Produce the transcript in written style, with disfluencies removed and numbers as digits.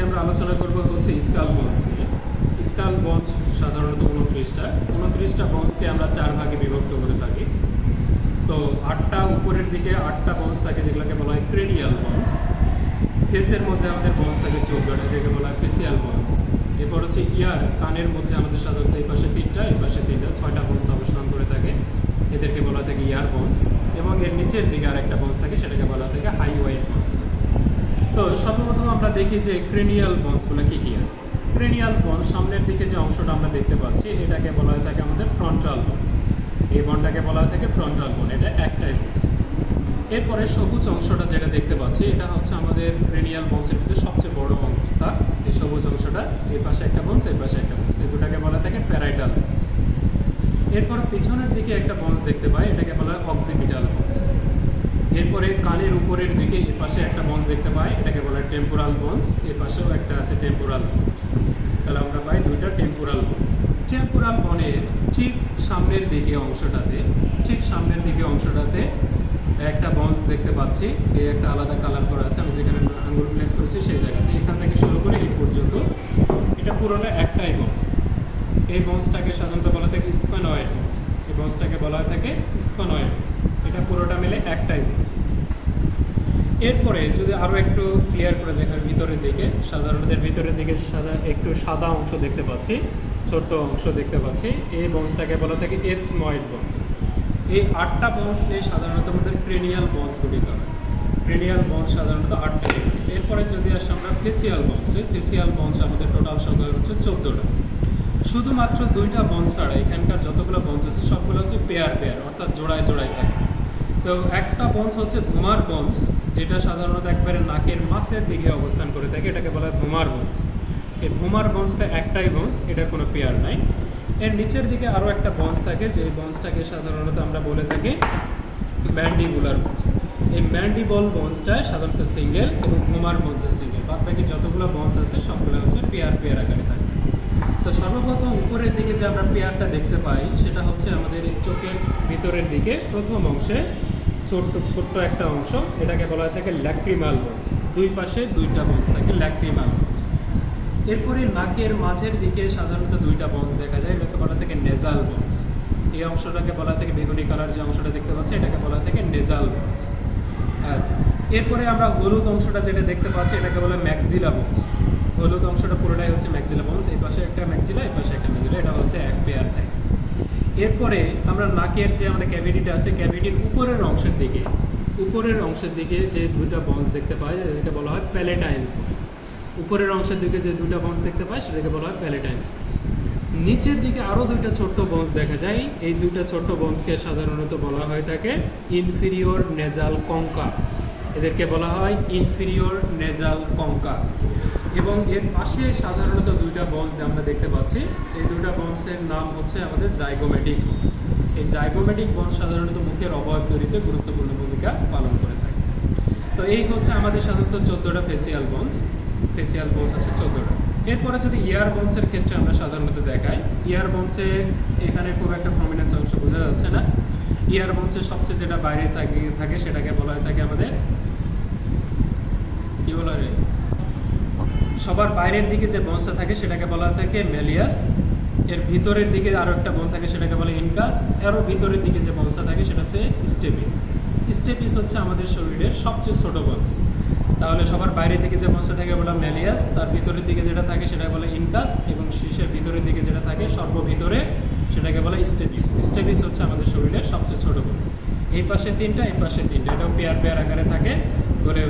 আমরা আলোচনা করব হচ্ছে স্কাল বন্স নিয়ে। স্কাল বন্স সাধারণত 29টা বন্সকে আমরা 4 ভাগে বিভক্ত করে থাকি। তো 8টা উপরের দিকে 8টা বন্স থাকে যেগুলোকে বলা হয় ক্রেনিয়াল বন্স। ফেসের মধ্যে আমাদের বন্স থাকে 14টা, এটাকে বলা হয় ফেসিয়াল বন্স। এরপর হচ্ছে ইয়ার, কানের মধ্যে আমাদের সাধারণত এই পাশে 3টা, এই পাশে 3টা, 6টা বন্স অবস্থান করে থাকে, এদেরকে বলা থাকে ইয়ার বন্স। এবং এর নিচের দিকে আরেকটা বন্স থাকে, সেটাকে বলা থাকে হাই ওয়াইড বন্স। তো সর্বপ্রথম আমরা দেখি যে ক্রেনিয়াল বন্সগুলো কী কী আছে। ক্রেনিয়াল বন্স সামনের দিকে যে অংশটা আমরা দেখতে পাচ্ছি এটাকে বলা হয়ে থাকে আমাদের ফ্রন্টাল বোন। এই বনটাকে বলা হয়ে থাকে ফ্রন্টাল বোন, এটা একটাই বন্স। এরপরে সবুজ অংশটা যেটা দেখতে পাচ্ছি এটা হচ্ছে আমাদের ক্রেনিয়াল বন্সের মধ্যে সবচেয়ে বড় অংশটা। এই সবুজ অংশটা, এই পাশে একটা বন্স, এই পাশে একটা বন্স, এই দুটাকে বলা থাকে প্যারাইটাল বন্স। এরপর পিছনের দিকে একটা বন্স দেখতে পাই, এটাকে বলা হয় অক্সিপিটাল বন্স। এরপরে কানের উপরের দিকে এর পাশে একটা বন্স দেখতে পাই, এটাকে বলা হয় টেম্পোরাল বন্স, এর পাশেও একটা আছে টেম্পোরাল বন্স। তাহলে আমরা পাই দুইটা টেম্পোরাল বন। টেম্পোরাল বনের ঠিক সামনের দিকে অংশটাতে একটা বন্স দেখতে পাচ্ছি, এই একটা আলাদা কালার করা আছে, আমি যেখানে আঙ্গুল প্লেস করেছি সেই জায়গাতে, এখান থেকে শুরু করে এই পর্যন্ত এটা পুরোটা একটাই বন্স। এই বন্সটাকে সাধারণত বলা থাকে স্পানয়েড বন্স। এই বন্সটাকে বলা থাকে স্পানয়েড বন্স, এটা পুরোটা মিলে একটাই বন্স। এরপরে যদি আরও একটু ক্লিয়ার করে দেখার ভিতরের দিকে, সাধারণত ভিতরের দিকে একটু সাদা অংশ দেখতে পাচ্ছি, ছোট্ট অংশ দেখতে পাচ্ছি, এই বন্সটাকে বলা থাকে এথময়েড বন্স। এই 8টা বন্স নিয়ে সাধারণত আমাদের ক্রেনিয়াল বন্স গঠিত হয়। ক্রেনিয়াল বন্স সাধারণত 8টা। এরপরে যদি আসি আমরা ফেসিয়াল বন্সে, ফেসিয়াল বন্স আমাদের টোটাল সংখ্যা হচ্ছে 14টা। শুধুমাত্র 2টা বন্স ছাড়া এখানকার যতগুলো বন্স আছে সবগুলো হচ্ছে পেয়ার অর্থাৎ জোড়ায় থাকে। তো একটা বন্স হচ্ছে ভুমার বন্স, যেটা সাধারণত একবারে নাকের মাছের দিকে অবস্থান করে থাকে, এটাকে বলা হয় ভুমার বন্স। এই ভুমার বন্সটা একটাই বন্স, এটা কোনো পেয়ার নাই। এর নিচের দিকে আরও একটা বন্স থাকে, যে বন্সটাকে সাধারণত আমরা বলে থাকি ম্যান্ডিবুলার বন্স। এই ম্যান্ডিবল বন্সটা সাধারণত সিঙ্গেল এবং ভুমার বন্সের সিঙ্গেল, বাদ বাকি যতগুলো বন্স আছে সবগুলো হচ্ছে পেয়ার আকারে থাকে। তো সর্বপ্রথম উপরের দিকে যে আমরা পেয়ারটা দেখতে পাই সেটা হচ্ছে আমাদের চোখের ভিতরের দিকে প্রথম অংশে ছোট্ট একটা অংশ, এটাকে বলা হয় থাকে ল্যাক্রিমাল বন্স। দুই পাশে 2টা বন্স থাকে, ল্যাক্রিমাল বন্স। এরপরে নাকের মাঝের দিকে সাধারণত 2টা বন্স দেখা যায়, এটাকে বলা থাকে নেজাল বন্স। এই অংশটাকে বলা থাকে বেগুনি কালার যে অংশটা দেখতে পাচ্ছি, এটাকে বলা থাকে নেজাল বন্স। আচ্ছা, এরপরে আমরা হলুদ অংশটা যেটা দেখতে পাচ্ছি এটাকে বলা ম্যাক্সিলা বন্স। হলুদ অংশটা পুরোটাই হচ্ছে ম্যাক্সিলা বন্স, এই পাশে একটা ম্যাক্সিলা, এই পাশে একটা ম্যাক্সিলা, এটা হচ্ছে এক পেয়ার থাকে। এরপরে আমরা নাকের যে আমাদের ক্যাভিটিটা আছে, ক্যাভিটির উপরের অংশের দিকে যে 2টা বন্স দেখতে পাই এটাকে বলা হয় প্যালেটাইন্স বন্স। উপরের অংশের দিকে যে 2টা বন্স দেখতে পাই সেটাকে বলা হয় প্যালেটাইন্স বন্স। নিচের দিকে আরও 2টা ছোট্ট বন্স দেখা যায়, এই 2টা ছোট্ট বন্সকে সাধারণত বলা হয়ে থাকে ইনফিরিয়র নেজাল কঙ্কা। এদেরকে বলা হয় ইনফিরিয়র নেজাল কঙ্কা। এবং এর পাশে সাধারণত 2টা বন্স আমরা দেখতে পাচ্ছি, এই 2টা বন্সের নাম হচ্ছে আমাদের জাইগোমেটিক বন্স। এই জাইগোমেটিক বন্স সাধারণত মুখের অবয়ব তৈরিতে গুরুত্বপূর্ণ ভূমিকা পালন করে থাকে। তো এই হচ্ছে আমাদের সাধারণত 14টা ফেসিয়াল বন্স হচ্ছে 14টা। এরপরে যদি ইয়ার বন্সের ক্ষেত্রে আমরা সাধারণত দেখাই, ইয়ার বন্সে এখানে খুব একটা প্রমিনেন্স অংশ বোঝা যাচ্ছে না। ইয়ার বন্সের সবচেয়ে যেটা বাইরে থাকে সেটাকে বলা হয় থাকে আমাদের কি বলা হয়, সবার বাইরের দিকে যে বন্সটা থাকে সেটাকে বলা থাকে মেলিয়াস। এর ভিতরের দিকে আরও একটা বন থাকে সেটাকে বলে ইনকাস। আরও ভিতরের দিকে যে বন্সটা থাকে সেটা হচ্ছে স্টেপিস হচ্ছে আমাদের শরীরের সবচেয়ে ছোট বন্স। তাহলে সবার বাইরের দিকে যে বন্সটা থাকে বলা মেলিয়াস, তার ভিতরের দিকে যেটা থাকে সেটা বলে ইনকাস, এবং শীর্ষের ভিতরের দিকে যেটা থাকে সর্বভিতরে সেটাকে বলে স্টেপিস হচ্ছে আমাদের শরীরের সবচেয়ে ছোট বন্স। এই পাশে 3টা, এই পাশে 3টা, এটাও পেয়ার আকারে থাকে, করে